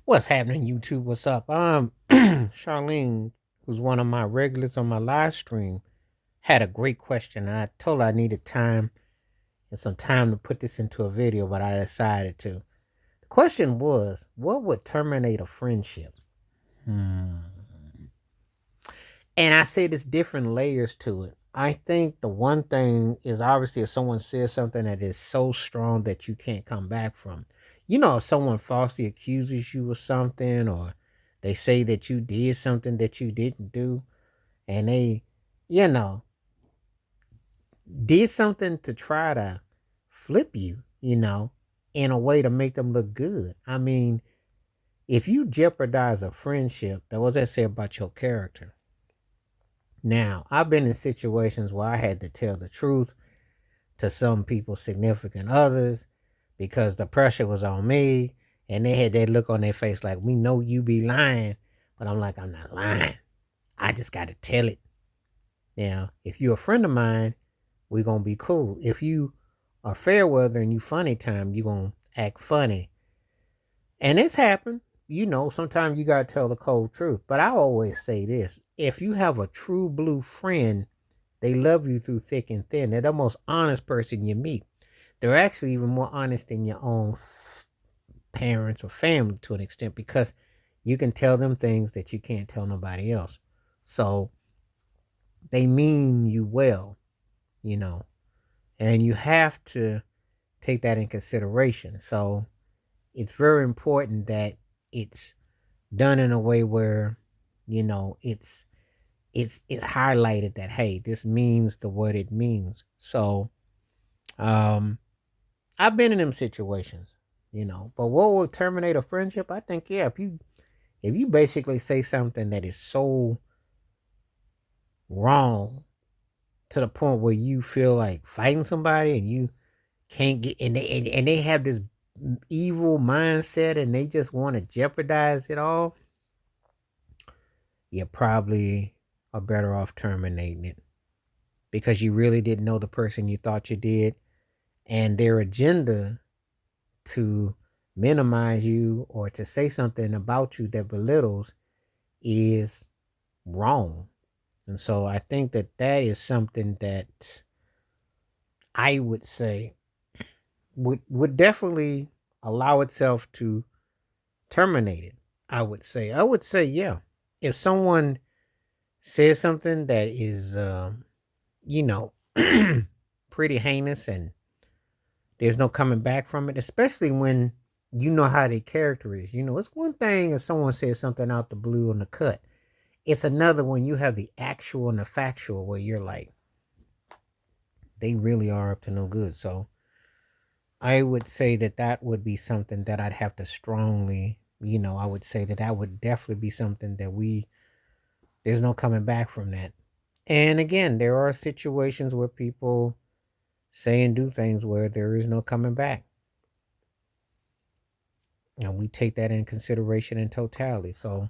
What's happening, YouTube? What's up? Charlene, who's one of my regulars on my live stream, had a great question, and I told her I needed time and some time to put this into a video, but I decided to. The question was, what would terminate a friendship? Hmm. And I say there's different layers to it. I think the one thing is obviously if someone says something that is so strong that you can't come back from. If someone falsely accuses you of something or they say that you did something that you didn't do and they, you know, did something to try to flip you, in a way to make them look good. I mean, if you jeopardize a friendship, that was that say about your character. Now, I've been in situations where I had to tell the truth to some people's significant others because the pressure was on me and they had that look on their face like, we know you be lying. But I'm like, I'm not lying. I just got to tell it. Now, if you're a friend of mine, we're going to be cool. If you are fair weather and you funny time, you're going to act funny. And it's happened. Sometimes you got to tell the cold truth. But I always say this. If you have a true blue friend, they love you through thick and thin. They're the most honest person you meet. They're actually even more honest than your own parents or family to an extent because you can tell them things that you can't tell nobody else. So they mean you well, you know, and you have to take that in consideration. So it's very important that it's done in a way where, it's highlighted that, hey, this means the what it means. So um I've been in them situations, but what will terminate a friendship? I think, yeah, if you basically say something that is so wrong to the point where you feel like fighting somebody and you can't get and they have this evil mindset and they just want to jeopardize it all, you probably are better off terminating it because you really didn't know the person you thought you did, and their agenda to minimize you or to say something about you that belittles is wrong. And so I think that that is something that I would say would definitely allow itself to terminate it. I would say yeah. If someone says something that is you know pretty heinous and there's no coming back from it, especially when you know how their character is. It's one thing if someone says something out the blue on the cut. It's another when you have the actual and the factual where you're like, they really are up to no good. So I would say that that would be something that I'd have to strongly, I would say that that would definitely be something that there's no coming back from that. And again, there are situations where people say and do things where there is no coming back. And we take that in consideration in totality. So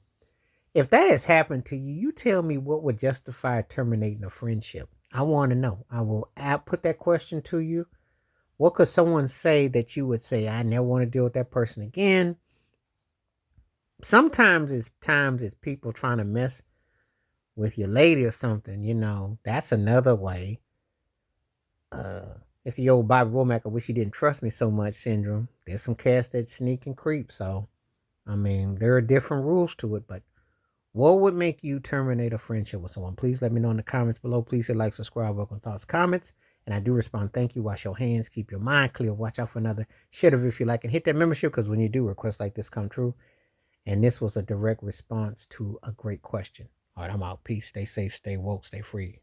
if that has happened to you, you tell me what would justify terminating a friendship. I want to know. I will put that question to you. What could someone say that you would say, I never want to deal with that person again? Sometimes it's people trying to mess with your lady or something, that's another way. It's the old Bobby Womack, I wish he didn't trust me so much syndrome. There's some cats that sneak and creep. So, I mean, there are different rules to it, but what would make you terminate a friendship with someone? Please let me know in the comments below. Please hit like, subscribe, welcome thoughts, comments. And I do respond. Thank you. Wash your hands. Keep your mind clear. Watch out for another. Share the video if you like. And hit that membership because when you do, requests like this come true. And this was a direct response to a great question. All right, I'm out. Peace. Stay safe. Stay woke. Stay free.